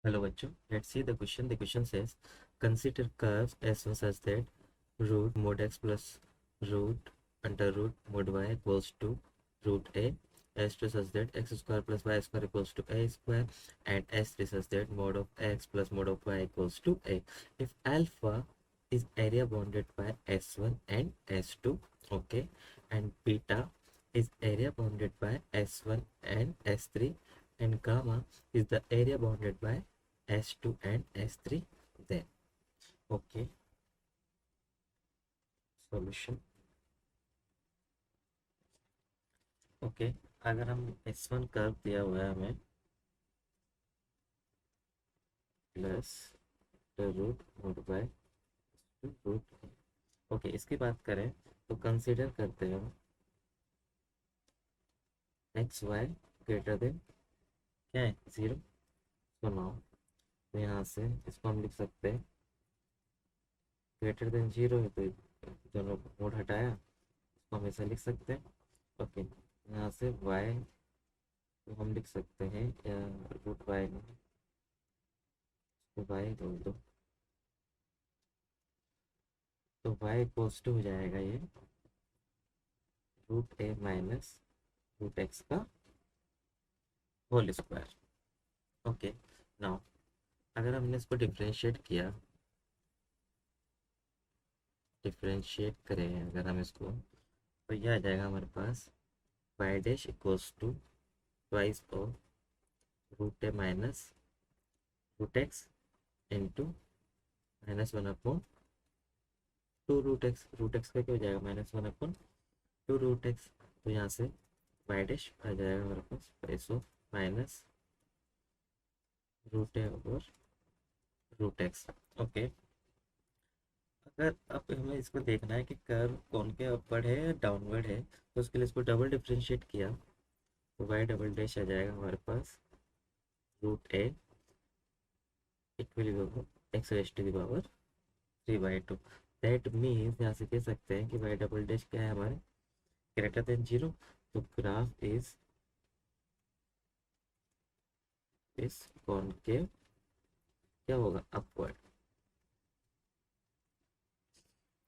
Hello बच्चों, let's see the question. The question says, consider curves S1 such that root mod x plus root under root mod y equals to root a, S2 such that x square plus y square equals to a square, and S3 such that mod of x plus mod of y equals to a. If alpha is area bounded by S1 and S2, okay, and beta is area bounded by S1 and S3, and gamma is the area bounded by S2 and S3, then okay, solution. Okay, अगर हम S1 curve दिया हुआ है हमें plus root root by root, okay, इसकी बात करें तो कंसीडर करते हैं एक्स वाई ग्रेटर देन क्या है 0। तो नाउ तो यहाँ से इसको हम लिख सकते हैं ग्रेटर देन 0 है, तो दोनों मोड हटाया, इसको हम ऐसा लिख सकते हैं। ओके, यहाँ से y तो हम लिख सकते हैं रूट वाई में, तो y बोल दो, तो y इक्वल्स टू हो जाएगा ये root A minus root X का होल स्क्वायर। ओके, नाउ अगर हमने इसको डिफरेंशिएट करें अगर हम इसको, तो यह आ जाएगा हमारे पास Y dash equals to twice of root A minus root X into minus one upon two root X का क्या हो जाएगा minus one upon two root X. तो यहाँ से वाई डैश आ जाएगा हमारे पास twice of minus root A over root X. Okay, अगर अब हमें इसको देखना है कि कर्व कौन के अपवर्ड है या डाउनवर्ड है, तो उसके लिए इसको डबल डिफरेंशिएट किया तो वाई डबल डैश आ जाएगा हमारे पास root A, it will be X raise to the power 3/2। That means यहाँ से कह सकते हैं कि वाई डबल डैश क्या है हमारे ग्रेटर देन 0, तो ग्राफ इज कॉनकेव, क्या होगा अपवर्ड।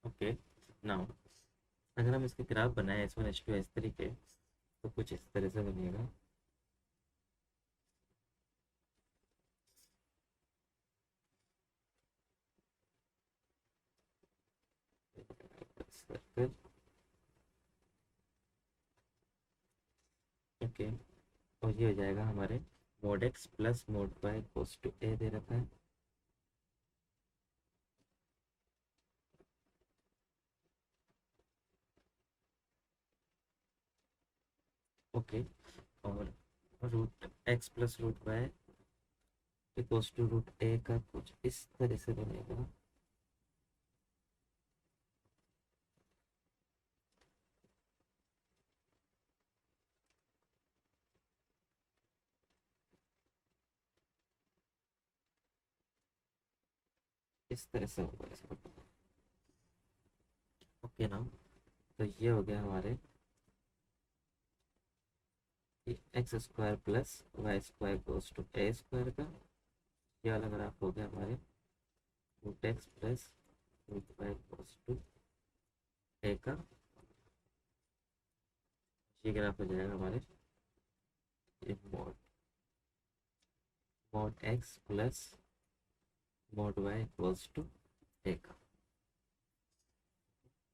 ओके, नाउ अगर हम इसके ग्राफ बनाए S1 S2 S3 के, तो कुछ इस तरह से बनेगा। सर्कल, ओके, और ये हो जाएगा हमारे mod X plus mod Y equals to A दे रखा है। ओके, और root X plus root Y equals to root A का कुछ इस तरह से बनेगा। इस तरह से होगा इसका। ओके ना, तो ये हो गया हमारे X square plus Y square equals to A square का, ये वाला ग्राफ हो गया हमारे root X plus root Y equals to A का, ये ग्राफ हो जाएगा हमारे mod mod X plus mod y equals to a का।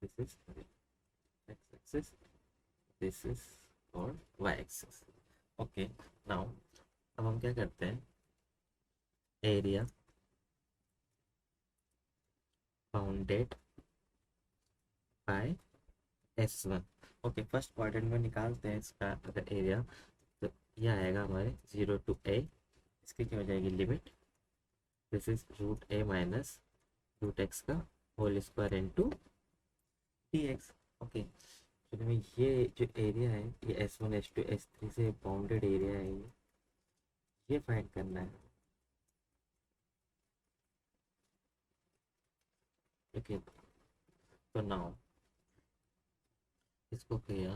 This is x axis, this is और y axis। ओके, नाउ अब हम क्या करते हैं, area bounded by S1। Okay, first quadrant में निकालते हैं इसका अगर एरिया, तो यह आएगा हमारे 0 to a, इसकी क्या हो जाएगी limit, this is root A minus root X का whole square into D X. Okay, तो हमें ये जो एरिया है ये S1 S2 S3 से बाउंडेड एरिया है, ये फाइंड करना है। ओके, तो नाउ इसको किया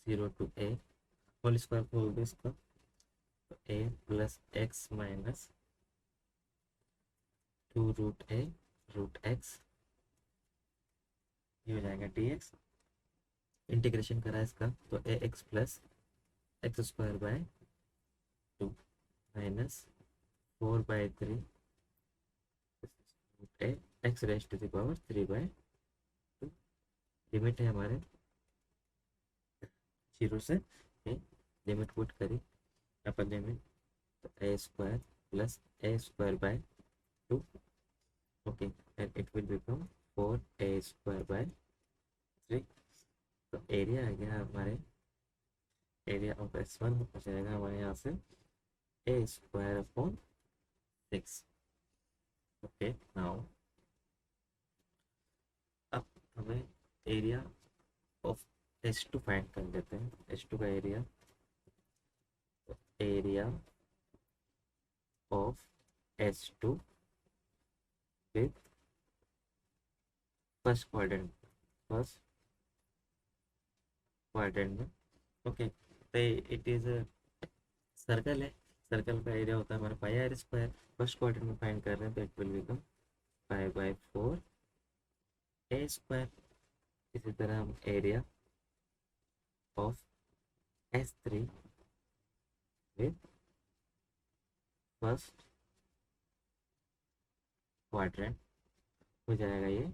0 to a होल स्क्वायर बोल दो इसका, तो a plus x minus 2√a√x, ये हो जाएगा dx। इंटीग्रेशन करा इसका तो ax plus X square by 2 minus 4/3 A X raised to the power 3/2। Limit है हमारे 0 से लिमिट पुट करी अपर लिमिट, तो A square plus A square by 2, okay, and it will become 4a² by 3। तो area आ गया हमारे, area of S1 हो जाएगा हमारे यहाँ से a² अपॉन 6। ओके, नाउ अब हमें एरिया ऑफ S2 फाइंड कर लेते हैं। S2 का एरिया, तो area of S2 with first quadrant में, ओके, तो इट इज सर्कल है, सर्कल का एरिया होता है हमारा πr²। फर्स्ट क्वाड्रेंट में फाइंड कर रहे हैं तो इट विल बिकम 5/4a²। इसी तरह हम area of S3 with first quadrant हो जाएगा ये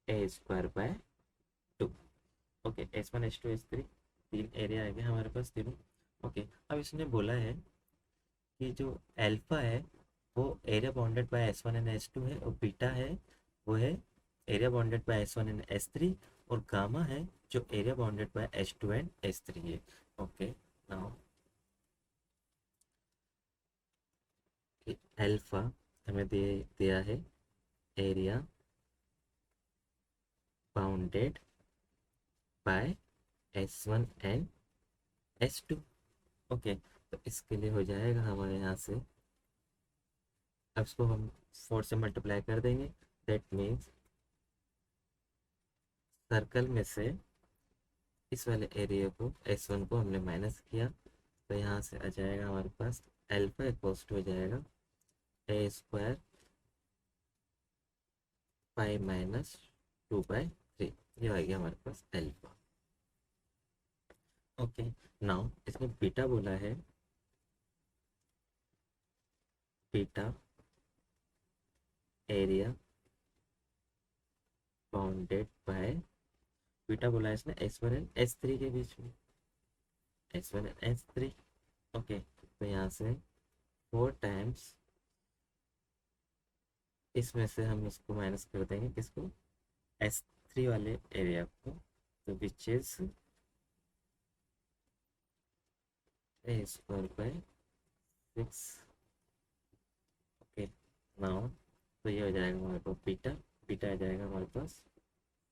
a²/2। Okay, S1 S2 S3 तीन एरिया आ गया हमारे पास तीनों। ओके, अब इसने बोला है कि जो अल्फा है वो area bounded by S1 and S2 है, और बीटा है वो है area bounded by S1 and S3, और गामा है जो area bounded by S2 and S3 है। ओके, नाउ अल्फा हमें दिया है area bounded by S1 and S2। Okay, तो इसके लिए हो जाएगा हमारे यहाँ से, अब इसको हम 4 से मल्टीप्लाई कर देंगे। दैट मीन्स सर्कल में से इस वाले एरिया को S1 को हमने माइनस किया, तो यहाँ से आ जाएगा हमारे पास अल्फा इक्वल्स टू हो जाएगा a² π-2/3। ये आ गया हमारे पास अल्फा। ओके, नाउ इसने बीटा बोला है, beta area bounded by, beta बोला है इसने S1 एंड S3 के बीच में, S1 एंड S3। ओके, तो यहाँ से 4 टाइम्स इसमें से हम इसको माइनस कर देंगे, किसको, S3 वाले एरिया को, तो which is a²/6। Okay, now तो ये हो जाएगा हमारे पास बीटा, बीटा आ जाएगा हमारे पास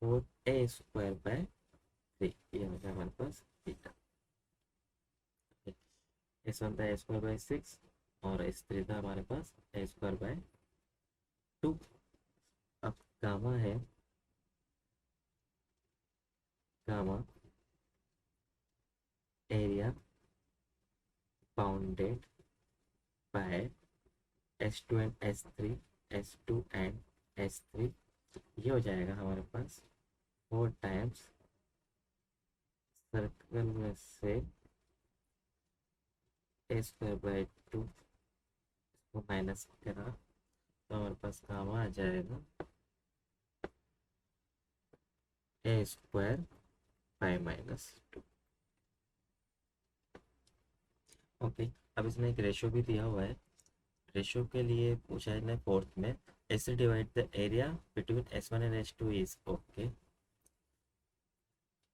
4a²/3, ये हो जाएगा हमारे पास बीटा। S1 था a²/6 और S3 था हमारे पास a²/2। अब गामा है, gamma area bounded by S2 and S3, S2 and S3, ये हो जाएगा हमारे पास 4 टाइम्स सर्कल में से a²/2 इसको माइनस करा, तो हमारे पास गामा आ जाएगा a² π-2। ओके, अब इसमें एक रेशो भी दिया हुआ है, रेशो के लिए पूछा है ना फोर्थ में, ऐसे divide the area between S1 and S2 is, okay,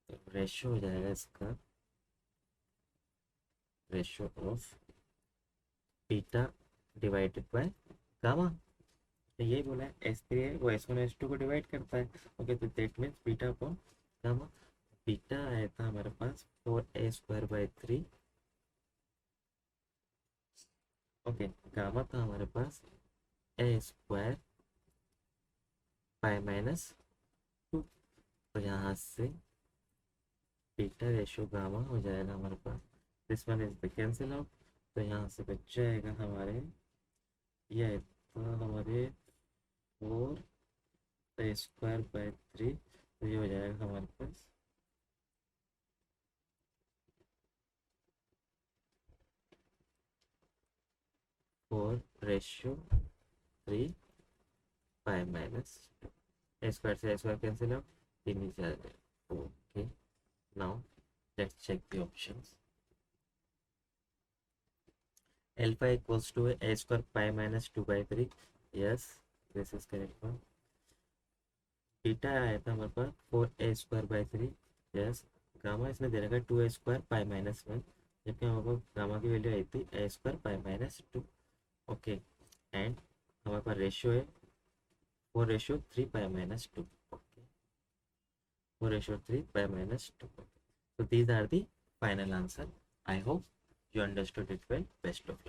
तो रेशो हो जाएगा इसका ratio of beta divided by gamma. तो यही बोला है S3 है वो S1 S2 को डिवाइड करता है। ओके, तो that means beta upon gamma. Beta आया था हमारे पास 4a²/3। ओके, गामा था हमारे पास a² π-2, तो यहाँ से बीटा रेशो गामा हो जाएगा हमारे पास, this one is the cancel out, तो यहाँ से बच जाएगा हमारे, ये तो हमारे 4 a² by 3, तो ये हो जाएगा हमारे पास 4/3 पाई माइनस a स्क्वायर से a square cancel out, 3 okay. Now let's check the options. alpha equals to a square pi minus 2/3. Yes, this is correct one. Beta आया था हमारे पास 4a² by 3. यस. गामा इसमें दे रखा है 2a² pi-1, जबकि हमारे पास gamma की वैल्यू आई थी a² pi-2. ओके. एंड हमारे पास रेशियो है 4:3 pi-2. Okay. 4:3 pi-2. So these are the final answer. I hope you understood it well. Best of luck.